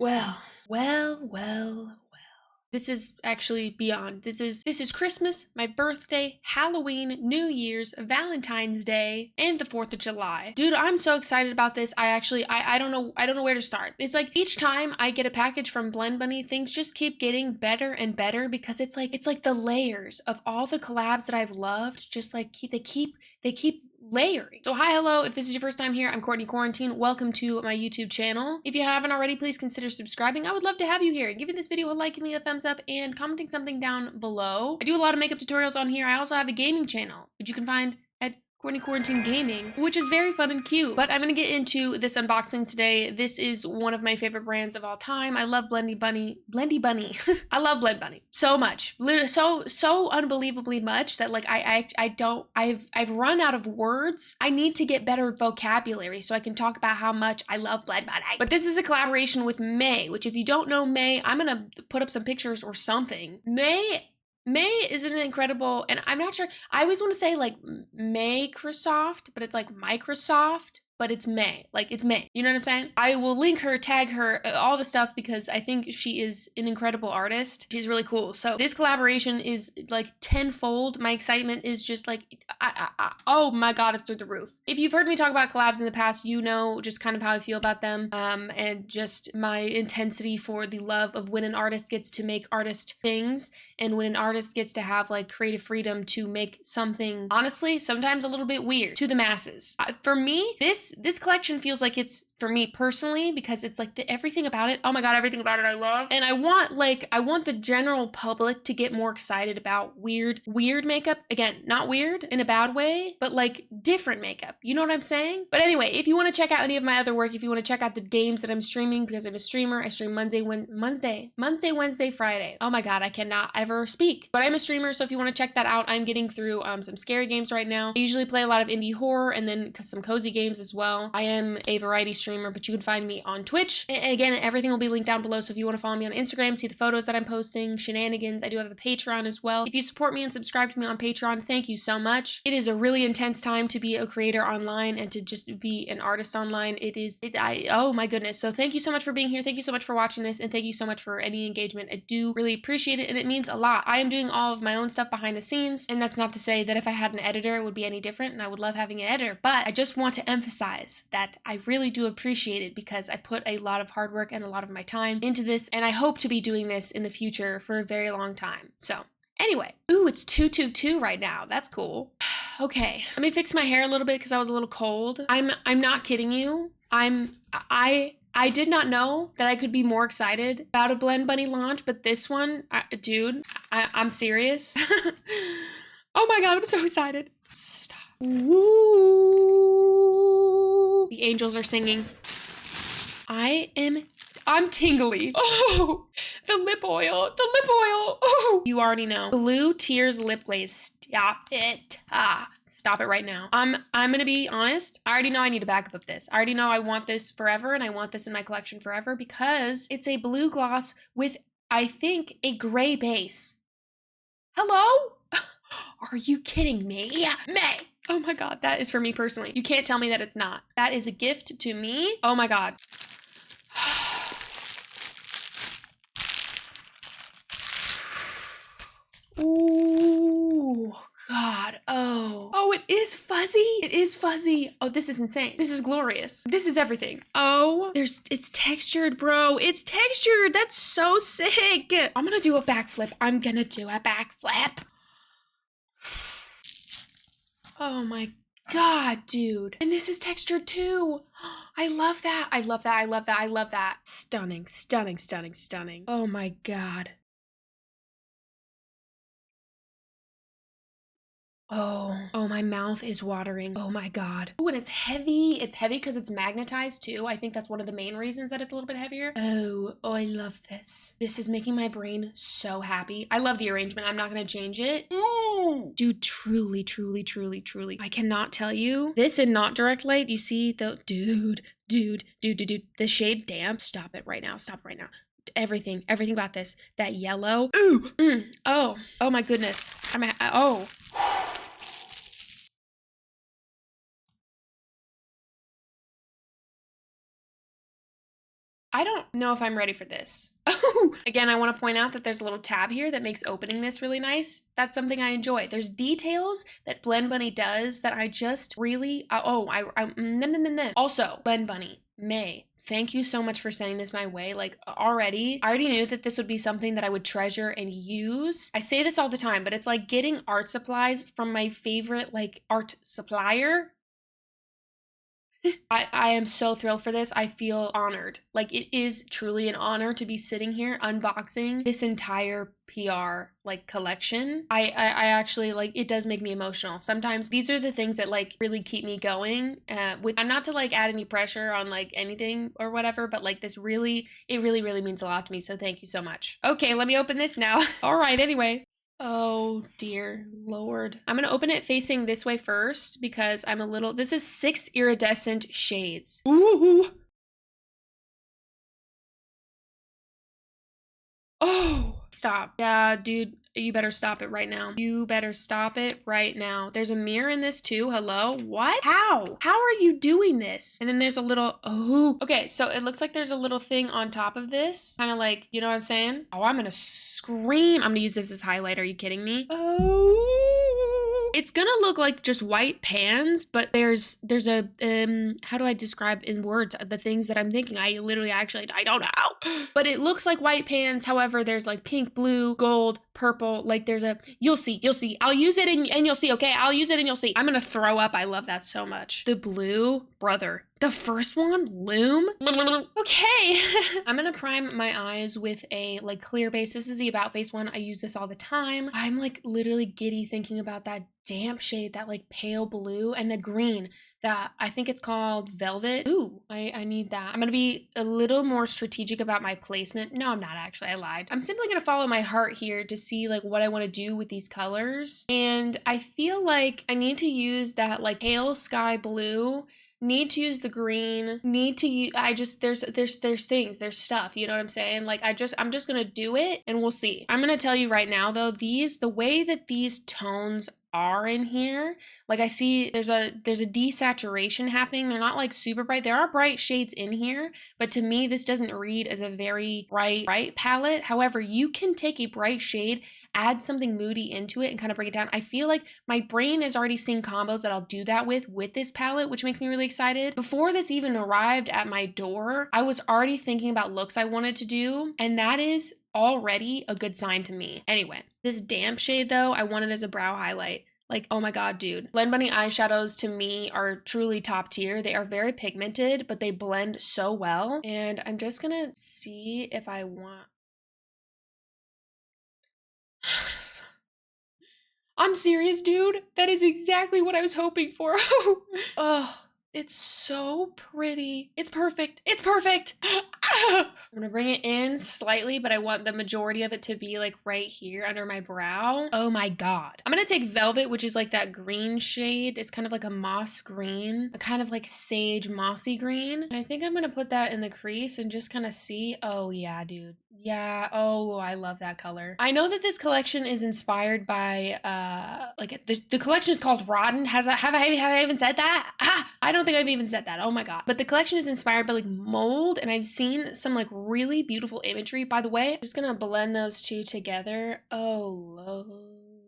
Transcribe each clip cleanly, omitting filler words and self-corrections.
Well. This is actually beyond. This is Christmas, my birthday, Halloween, New Year's, Valentine's Day, and the 4th of July. Dude, I'm so excited about this. I don't know where to start. It's like each time I get a package from Blend Bunny, things just keep getting better and better because it's like the layers of all the collabs that I've loved, just like they keep layering. So hi, hello, if this is your first time here, I'm CourtneyQuarantine. Welcome to my YouTube channel. If you haven't already, please consider subscribing. I would love to have you here. Giving this video a like, giving me a thumbs up, and commenting something down below. I do a lot of makeup tutorials on here. I also have a gaming channel, which you can find at CourtneyQuarantine Gaming, which is very fun and cute. But I'm gonna get into this unboxing today. This is one of my favorite brands of all time. I love Blendy Bunny. I love Blend Bunny so much, literally so unbelievably much that like I've run out of words. I need to get better vocabulary so I can talk about how much I love Blend Bunny. But this is a collaboration with May, which if you don't know May, I'm gonna put up some pictures or something. May is an incredible, and I'm not sure, I always want to say like Microsoft, but it's like Microsoft, but it's May, like it's May, you know what I'm saying? I will link her, tag her, all the stuff because I think she is an incredible artist. She's really cool. So this collaboration is like tenfold. My excitement is just like, oh my God, it's through the roof. If you've heard me talk about collabs in the past, you know just kind of how I feel about them, and just my intensity for the love of when an artist gets to make artist things and when an artist gets to have like creative freedom to make something, honestly, sometimes a little bit weird to the masses. For me, this collection feels like it's for me personally because it's like everything about it. Oh my God, everything about it I love. And I want the general public to get more excited about weird makeup. Again, not weird in a bad way, but like different makeup. You know what I'm saying? But anyway, if you want to check out any of my other work, if you want to check out the games that I'm streaming because I'm a streamer, I stream Monday, Wednesday, Friday. Oh my God, I cannot ever speak. But I'm a streamer, so if you want to check that out, I'm getting through some scary games right now. I usually play a lot of indie horror and then some cozy games as well. I am a variety streamer, but you can find me on Twitch. And again, everything will be linked down below, so if you want to follow me on Instagram, see the photos that I'm posting, shenanigans, I do have a Patreon as well. If you support me and subscribe to me on Patreon, thank you so much. It is a really intense time to be a creator online and to just be an artist online. Oh my goodness. So thank you so much for being here. Thank you so much for watching this, and thank you so much for any engagement. I do really appreciate it, and it means a lot. I am doing all of my own stuff behind the scenes, and that's not to say that if I had an editor, it would be any different, and I would love having an editor, but I just want to emphasize that I really do appreciate it because I put a lot of hard work and a lot of my time into this, and I hope to be doing this in the future for a very long time. So anyway, ooh, it's 222 right now. That's cool. Okay, let me fix my hair a little bit because I was a little cold. I'm not kidding you. I did not know that I could be more excited about a Blend Bunny launch, but this one, dude, I'm serious. Oh my God, I'm so excited. Stop. Woo! The angels are singing. I'm tingly. Oh, the lip oil. Oh, you already know. Blue Tears lip glaze. Stop it. Stop it right now. I'm gonna be honest. I already know I need a backup of this. I already know I want this forever, and I want this in my collection forever because it's a blue gloss with, I think, a gray base. Hello? Are you kidding me? May. Oh my God, that is for me personally. You can't tell me that it's not. That is a gift to me. Oh my God. Ooh, God. Oh, it is fuzzy. It is fuzzy. Oh, this is insane. This is glorious. This is everything. Oh, it's textured, bro. It's textured. That's so sick. I'm gonna do a backflip. Oh my God, dude. And this is textured too. I love that. I love that. Stunning. Oh my God. Oh, my mouth is watering. Oh my God. Oh, and it's heavy. It's heavy because it's magnetized too. I think that's one of the main reasons that it's a little bit heavier. Oh, I love this. This is making my brain so happy. I love the arrangement. I'm not gonna change it. Dude, truly. I cannot tell you. This in not direct light, you see the, dude. The shade damp. Stop it right now. Everything about this. That yellow. Ooh. Oh my goodness. Oh. I don't know if I'm ready for this. Again, I want to point out that there's a little tab here that makes opening this really nice. That's something I enjoy. There's details that Blend Bunny does that I just really, Also, Blend Bunny, May. Thank you so much for sending this my way. Like I already knew that this would be something that I would treasure and use. I say this all the time, but it's like getting art supplies from my favorite like art supplier. I am so thrilled for this. I feel honored. Like it is truly an honor to be sitting here unboxing this entire PR like collection. I actually like, it does make me emotional. Sometimes these are the things that like really keep me going with, not to like add any pressure on like anything or whatever, but like this really, it really means a lot to me. So thank you so much. Okay, let me open this now. All right, anyway. Oh dear Lord. I'm gonna open it facing this way first because I'm a little, this is 6 iridescent shades. Ooh. Oh, stop. Yeah, dude, you better stop it right now. You better stop it right now. There's a mirror in this too. Hello? What? How? How are you doing this? And then there's a little, oh, okay. So it looks like there's a little thing on top of this. Kind of like, you know what I'm saying? Oh, I'm gonna scream. I'm gonna use this as highlight. Are you kidding me? Oh. It's gonna look like just white pans, but there's a, how do I describe in words the things that I'm thinking? I don't know. But it looks like white pans. However, there's like pink, blue, gold, purple. Like there's a, you'll see. I'll use it and you'll see, okay? I'll use it and you'll see. I'm gonna throw up. I love that so much. The blue, brother. The first one, Loom. Okay. I'm gonna prime my eyes with a like clear base. This is the About Face one. I use this all the time. I'm like literally giddy thinking about that damp shade, that like pale blue, and the green that I think it's called Velvet. Ooh, I need that. I'm gonna be a little more strategic about my placement. No, I'm not actually, I lied. I'm simply gonna follow my heart here to see like what I wanna do with these colors. And I feel like I need to use that like pale sky blue, need to use the green, need to use, there's things, there's stuff, you know what I'm saying? Like I'm just gonna do it and we'll see. I'm gonna tell you right now though, the way that these tones are in here, like I see there's a desaturation happening. They're not like super bright. There are bright shades in here, but to me this doesn't read as a very bright palette. However, you can take a bright shade, add something moody into it and kind of bring it down. I feel like my brain is already seeing combos that I'll do that with this palette, which makes me really excited. Before this even arrived at my door, I was already thinking about looks I wanted to do, and that is already a good sign to me. Anyway, this damp shade though, I want it as a brow highlight. Like, oh my god, dude. Blend Bunny eyeshadows to me are truly top tier. They are very pigmented, but they blend so well. And I'm just gonna see if I want... I'm serious, dude. That is exactly what I was hoping for. Oh, it's so pretty. It's perfect. It's perfect. I'm gonna bring it in slightly, but I want the majority of it to be like right here under my brow. Oh my god. I'm gonna take Velvet, which is like that green shade. It's kind of like a moss green, a kind of like sage mossy green. And I think I'm gonna put that in the crease and just kind of see. Oh yeah, dude. Yeah. Oh, I love that color. I know that this collection is inspired by like the collection is called Rotten. Have I even said that? Ah, I don't think I've even said that. Oh my god. But the collection is inspired by like mold, and I've seen some like really beautiful imagery. By the way, I'm just gonna blend those two together. Oh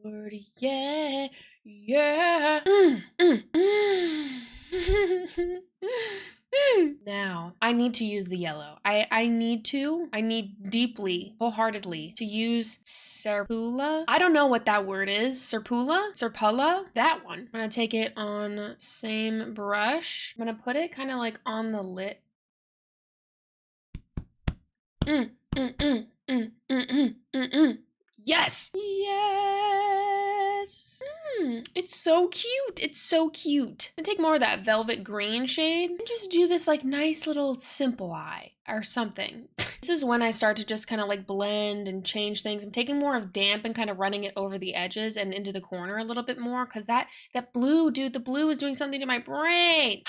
Lord, yeah, yeah. Now, I need to use the yellow. I need deeply, wholeheartedly to use Serpula. I don't know what that word is. Serpula? That one. I'm gonna take it on same brush. I'm gonna put it kind of like on the lip. Yes! Yes! It's so cute. It's so cute. I'm gonna take more of that velvet green shade and just do this like nice little simple eye or something. This is when I start to just kind of like blend and change things. I'm taking more of damp and kind of running it over the edges and into the corner a little bit more, because that blue, dude, the blue is doing something to my brain.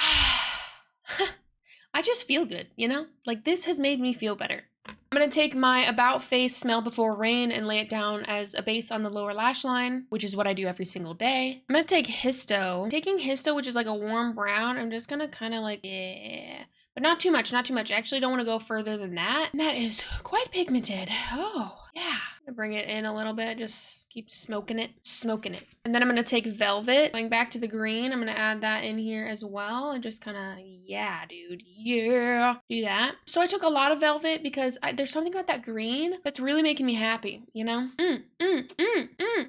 I just feel good, you know? Like this has made me feel better. I'm gonna take my About Face Smell Before Rain and lay it down as a base on the lower lash line, which is what I do every single day. I'm gonna take Histo. Taking Histo, which is like a warm brown, I'm just gonna kind of like, yeah, but not too much, not too much. I actually don't want to go further than that. And that is quite pigmented. Oh, yeah. I'm gonna bring it in a little bit, just keep smoking it, smoking it. And then I'm gonna take Velvet, going back to the green. I'm gonna add that in here as well and just kind of, yeah, dude, yeah, do that. So I took a lot of Velvet because there's something about that green that's really making me happy, you know?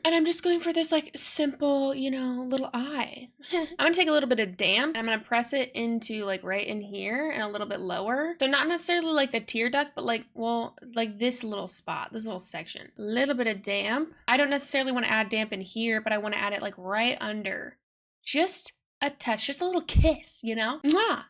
And I'm just going for this like simple, you know, little eye. I'm gonna take a little bit of damp and I'm gonna press it into like right in here and a little bit lower. So not necessarily like the tear duct, but like, well, like this little spot, this little section. A little bit of damp. I don't necessarily want to add damp in here, but I want to add it like right under. Just a touch, just a little kiss, you know? Mwah!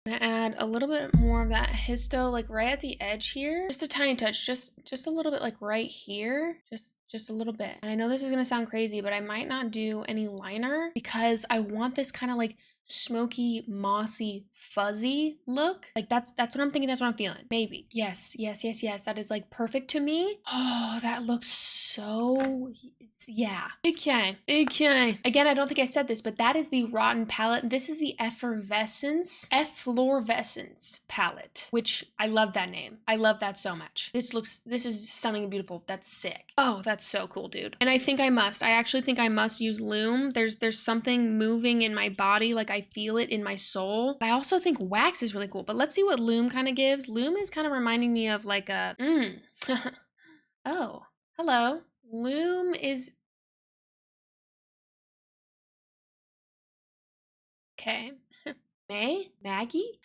I'm gonna add a little bit more of that histo like right at the edge here. Just a tiny touch, just a little bit like right here. Just a little bit. And I know this is gonna sound crazy, but I might not do any liner because I want this kind of like smoky, mossy, fuzzy look. Like that's what I'm thinking, that's what I'm feeling. Maybe. Yes. That is like perfect to me. Oh, that looks so, yeah. Okay. Again, I don't think I said this, but that is the Rotten palette. This is the Efflorescence palette, which I love that name. I love that so much. This is stunning and beautiful. That's sick. Oh, that's so cool, dude. And I actually think I must use Loom. There's something moving in my body, like I feel it in my soul. But I also think wax is really cool, but let's see what Loom kind of gives. Loom is kind of reminding me of like a, oh, hello. Loom is, okay. Maggie?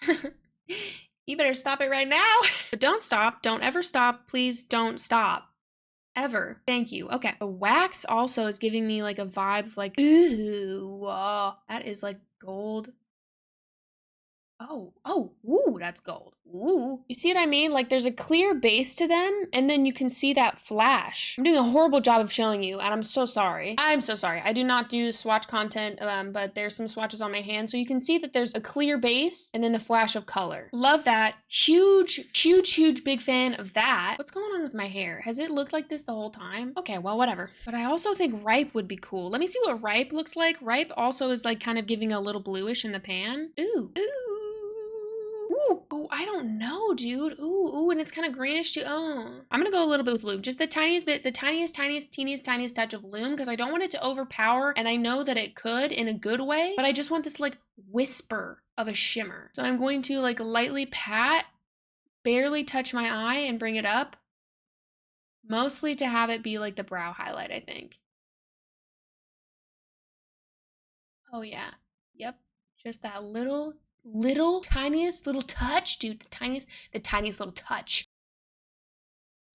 You better stop it right now. But don't stop. Don't ever stop. Please don't stop. Ever. Thank you. Okay. The wax also is giving me like a vibe of like, ooh, that is like gold. Oh, ooh, that's gold. Ooh. You see what I mean? Like there's a clear base to them and then you can see that flash. I'm doing a horrible job of showing you and I'm so sorry. I'm so sorry. I do not do swatch content, but there's some swatches on my hand. So you can see that there's a clear base and then the flash of color. Love that. Huge big fan of that. What's going on with my hair? Has it looked like this the whole time? Okay, well, whatever. But I also think Ripe would be cool. Let me see what Ripe looks like. Ripe also is like kind of giving a little bluish in the pan. Ooh. Ooh, I don't know, dude. Ooh, and it's kind of greenish too. Oh, I'm gonna go a little bit with Loom. Just the tiniest bit, the teeniest touch of Loom because I don't want it to overpower, and I know that it could in a good way, but I just want this like whisper of a shimmer. So I'm going to like lightly pat, barely touch my eye and bring it up, mostly to have it be like the brow highlight, I think. Oh yeah, yep, just that little tiniest little touch, dude. The tiniest little touch.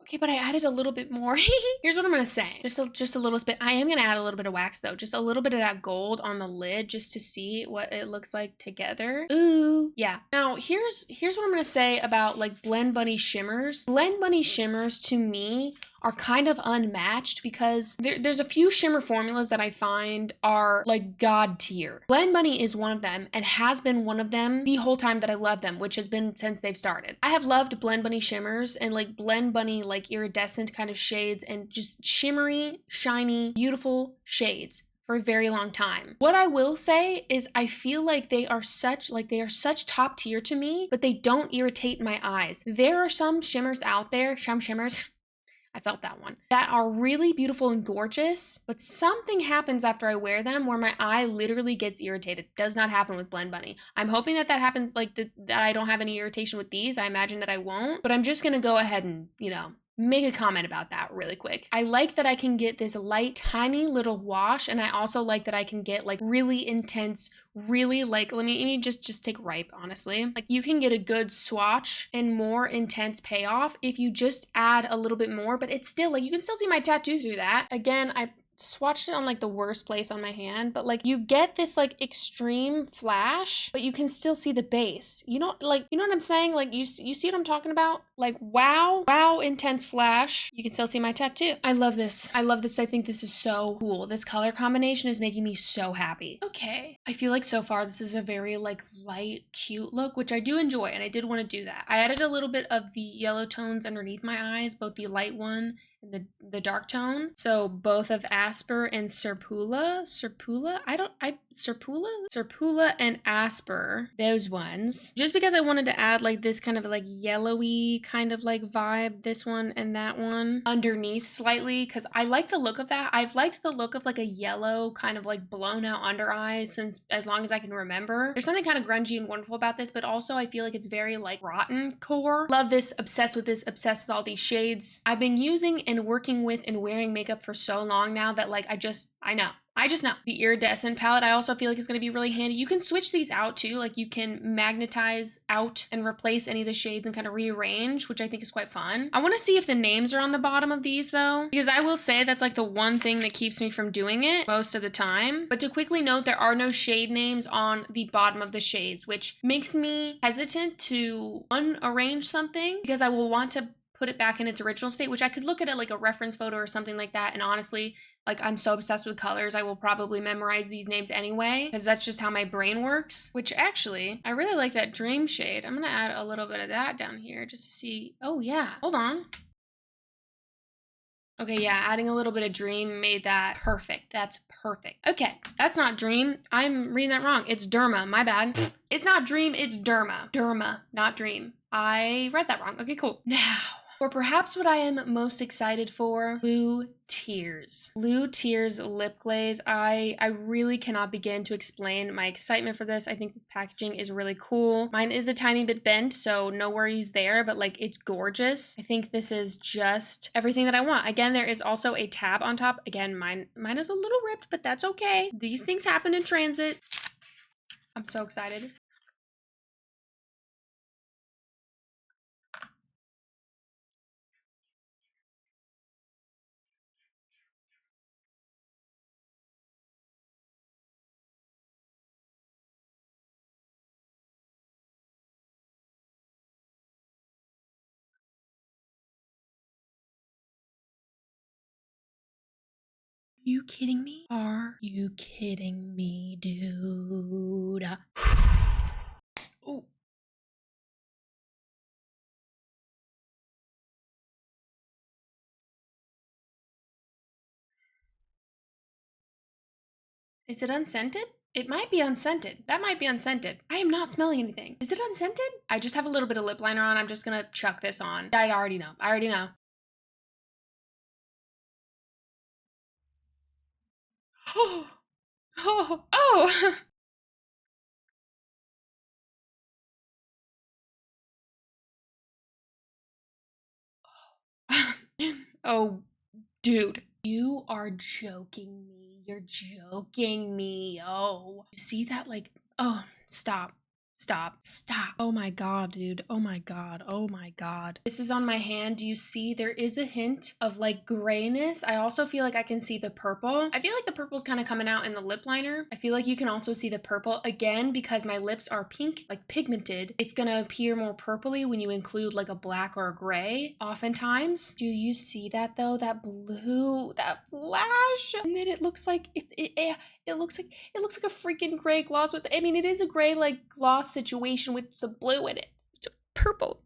Okay, but I added a little bit more. Here's what I'm gonna say. Just a little bit. I am gonna add a little bit of wax though. Just a little bit of that gold on the lid just to see what it looks like together. Ooh, yeah. Now here's what I'm gonna say about like Blend Bunny shimmers. Blend Bunny shimmers to me are kind of unmatched because there's a few shimmer formulas that I find are like god tier. Blend Bunny is one of them and has been one of them the whole time that I love them, which has been since they've started. I have loved Blend Bunny shimmers and like Blend Bunny like iridescent kind of shades and just shimmery, shiny, beautiful shades for a very long time. What I will say is I feel like they are such top tier to me, but they don't irritate my eyes. There are some shimmers out there, some shimmers, I felt that one, that are really beautiful and gorgeous, but something happens after I wear them where my eye literally gets irritated. Does not happen with Blend Bunny. I'm hoping that happens like this, that I don't have any irritation with these. I imagine that I won't, but I'm just gonna go ahead and, you know, make a comment about that really quick. I like that I can get this light, tiny little wash, and I also like that I can get like really intense, really like, let me just take Ripe, honestly. Like you can get a good swatch and more intense payoff if you just add a little bit more, but it's still like, you can still see my tattoo through that. Again, I swatched it on like the worst place on my hand, but like you get this like extreme flash, but you can still see the base. You know what I'm saying? Like you see what I'm talking about? Like wow, intense flash. You can still see my tattoo. I love this. I think this is so cool. This color combination is making me so happy. Okay, I feel like so far this is a very like light, cute look, which I do enjoy, and I did want to do that. I added a little bit of the yellow tones underneath my eyes, both the light one and the dark tone. So both of Asper and Serpula. Serpula and Asper, those ones. Just because I wanted to add like this kind of like yellowy kind of like vibe, this one and that one underneath slightly, because I like the look of that. I've liked the look of like a yellow kind of like blown out under eye since as long as I can remember. There's something kind of grungy and wonderful about this, but also I feel like it's very like rotten core. Love this, obsessed with this, obsessed with all these shades. I've been using and working with and wearing makeup for so long now that like I just know. The iridescent palette I also feel like is going to be really handy. You can switch these out too. Like you can magnetize out and replace any of the shades and kind of rearrange, which I think is quite fun. I want to see if the names are on the bottom of these though, because I will say that's like the one thing that keeps me from doing it most of the time. But to quickly note, there are no shade names on the bottom of the shades, which makes me hesitant to unarrange something because I will want to put it back in its original state, which I could look at it like a reference photo or something like that. And honestly, like I'm so obsessed with colors, I will probably memorize these names anyway, because that's just how my brain works. Which actually, I really like that dream shade. I'm gonna add a little bit of that down here just to see. Oh yeah, hold on. Okay, yeah, adding a little bit of dream made that perfect. That's perfect. Okay, that's not dream. I'm reading that wrong. It's derma, my bad. It's not dream, it's derma. Derma, not dream. I read that wrong. Okay, cool. Now, or perhaps what I am most excited for, Blue Tears. Blue Tears lip glaze. I really cannot begin to explain my excitement for this. I think this packaging is really cool. Mine is a tiny bit bent, so no worries there, but like it's gorgeous. I think this is just everything that I want. Again, there is also a tab on top. Again, mine is a little ripped, but that's okay. These things happen in transit. I'm so excited. You kidding me? Are you kidding me, dude? Oh. Is it unscented? It might be unscented. That might be unscented. I am not smelling anything. Is it unscented? I just have a little bit of lip liner on. I'm just gonna chuck this on. I already know. I already know. Oh, oh, oh. Oh, dude. You are joking me. You're joking me. Oh. You see that? Like, oh, stop. Stop. Stop. Oh my god, dude. Oh my god. Oh my god. This is on my hand. Do you see? There is a hint of like grayness. I also feel like I can see the purple. I feel like the purple's kind of coming out in the lip liner. I feel like you can also see the purple. Again, because my lips are pink, like pigmented, it's gonna appear more purpley when you include like a black or a gray oftentimes. Do you see that though? That blue, that flash. And then it looks like it looks like a freaking gray gloss with, I mean, it is a gray like gloss situation with some blue in it. It's purple.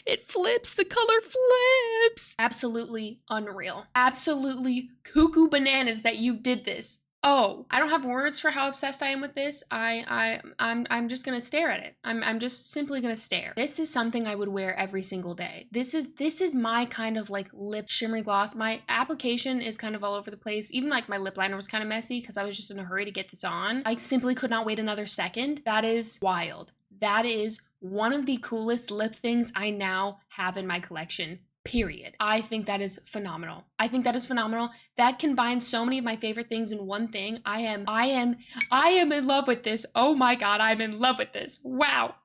It flips, the color flips. Absolutely unreal. Absolutely cuckoo bananas that you did this. Oh, I don't have words for how obsessed I am with this. I'm just gonna stare at it. I'm just simply gonna stare. This is something I would wear every single day. This is my kind of like lip shimmery gloss. My application is kind of all over the place. Even like my lip liner was kind of messy because I was just in a hurry to get this on. I simply could not wait another second. That is wild. That is one of the coolest lip things I now have in my collection. Period. I think that is phenomenal. I think that is phenomenal. That combines so many of my favorite things in one thing. I am in love with this. Oh my god, I'm in love with this. Wow.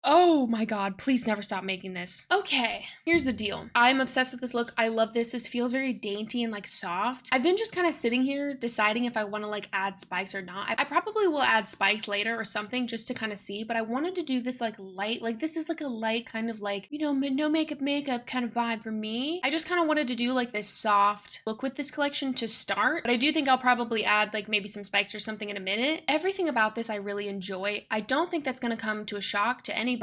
Oh my god, please never stop making this. Okay, here's the deal. I'm obsessed with this look. I love this. This feels very dainty and like soft. I've been just kind of sitting here deciding if I want to like add spikes or not. I probably will add spikes later or something just to kind of see, but I wanted to do this like light, like this is like a light kind of like, you know, no makeup kind of vibe for me. I just kind of wanted to do like this soft look with this collection to start, but I do think I'll probably add like maybe some spikes or something in a minute. Everything about this I really enjoy. I don't think that's going to come to a shock to anybody.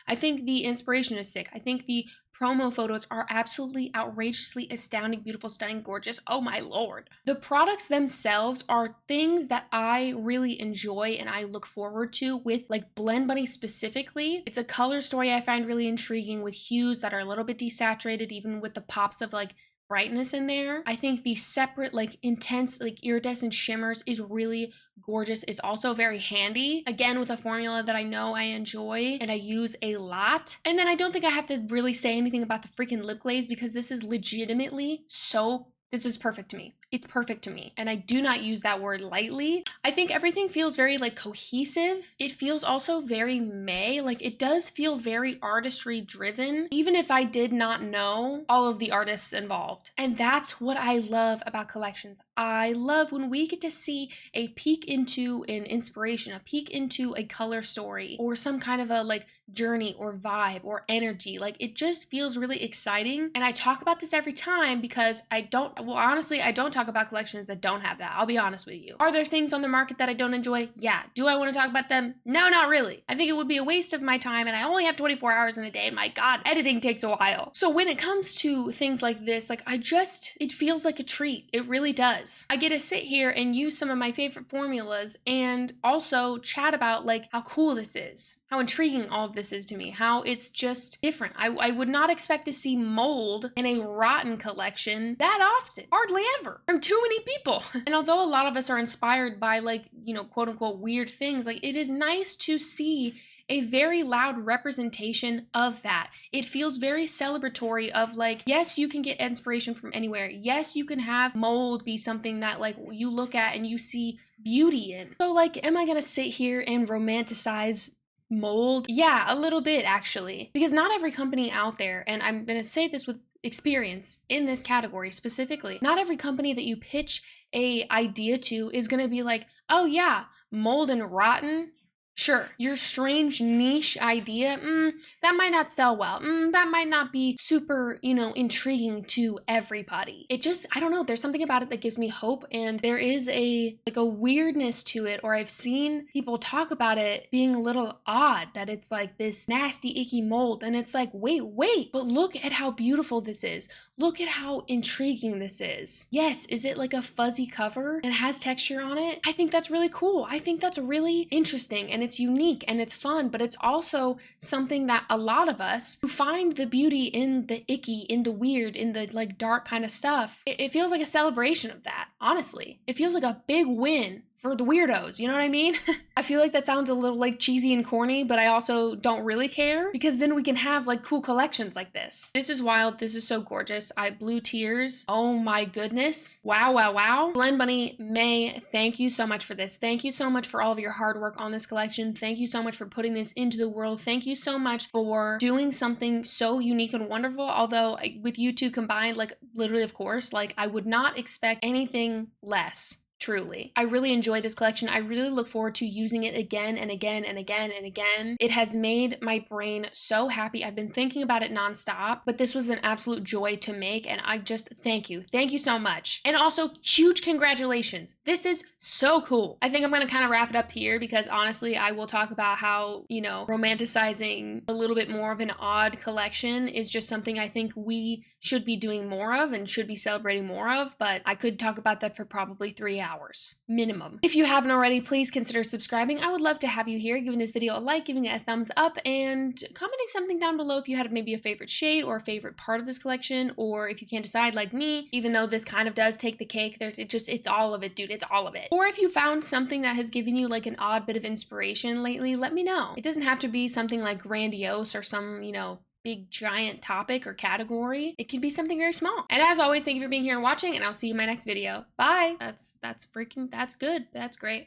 I think the inspiration is sick. I think the promo photos are absolutely outrageously astounding, beautiful, stunning, gorgeous. Oh my lord. The products themselves are things that I really enjoy and I look forward to with like Blend Bunny specifically. It's a color story I find really intriguing with hues that are a little bit desaturated, even with the pops of like brightness in there. I think the separate like intense like iridescent shimmers is really gorgeous. It's also very handy, again with a formula that I know I enjoy and I use a lot. And then I don't think I have to really say anything about the freaking lip glaze because this is legitimately this is perfect to me. It's perfect to me. And I do not use that word lightly. I think everything feels very like cohesive. It feels also very May. Like it does feel very artistry driven, even if I did not know all of the artists involved. And that's what I love about collections. I love when we get to see a peek into an inspiration, a peek into a color story or some kind of a like journey or vibe or energy. Like it just feels really exciting. And I talk about this every time because I don't talk about collections that don't have that. I'll be honest with you. Are there things on the market that I don't enjoy? Yeah. Do I want to talk about them? No, not really. I think it would be a waste of my time and I only have 24 hours in a day and my god, editing takes a while. So when it comes to things like this, like it feels like a treat. It really does. I get to sit here and use some of my favorite formulas and also chat about like how cool this is, how intriguing all of this is to me, how it's just different. I would not expect to see mold in a rotten collection that often, hardly ever, from too many people. And although a lot of us are inspired by like, you know, quote unquote weird things, like it is nice to see a very loud representation of that. It feels very celebratory of like, yes, you can get inspiration from anywhere. Yes, you can have mold be something that like you look at and you see beauty in. So like, am I gonna sit here and romanticize mold? Yeah, a little bit actually, because not every company out there, and I'm gonna say this with experience in this category specifically, not every company that you pitch a idea to is gonna be like, oh yeah, mold and rotten. Sure, your strange niche idea, that might not sell well. That might not be super, you know, intriguing to everybody. It just, I don't know, there's something about it that gives me hope and there is a weirdness to it, or I've seen people talk about it being a little odd, that it's like this nasty, icky mold. And it's like, wait, but look at how beautiful this is. Look at how intriguing this is. Yes, is it like a fuzzy cover and has texture on it? I think that's really cool. I think that's really interesting and it's unique and it's fun, but it's also something that a lot of us who find the beauty in the icky, in the weird, in the like dark kind of stuff, it feels like a celebration of that, honestly. It feels like a big win for the weirdos, you know what I mean? I feel like that sounds a little like cheesy and corny, but I also don't really care because then we can have like cool collections like this. This is wild. This is so gorgeous. Blue tears. Oh my goodness. Wow. Blend Bunny May, thank you so much for this. Thank you so much for all of your hard work on this collection. Thank you so much for putting this into the world. Thank you so much for doing something so unique and wonderful. Although with you two combined, like literally, of course, like I would not expect anything less. Truly. I really enjoy this collection. I really look forward to using it again and again and again and again. It has made my brain so happy. I've been thinking about it nonstop, but this was an absolute joy to make and I just thank you. Thank you so much. And also huge congratulations. This is so cool. I think I'm going to kind of wrap it up here because honestly, I will talk about how, you know, romanticizing a little bit more of an odd collection is just something I think we should be doing more of and should be celebrating more of, but I could talk about that for probably 3 hours minimum. If you haven't already, please consider subscribing. I would love to have you here, giving this video a like, giving it a thumbs up, and commenting something down below if you had maybe a favorite shade or a favorite part of this collection, or if you can't decide like me, even though this kind of does take the cake, it's all of it, dude, it's all of it. Or if you found something that has given you like an odd bit of inspiration lately, let me know. It doesn't have to be something like grandiose or some, you know, big giant topic or category. It can be something very small. And as always, thank you for being here and watching, and I'll see you in my next video. Bye. That's good. That's great.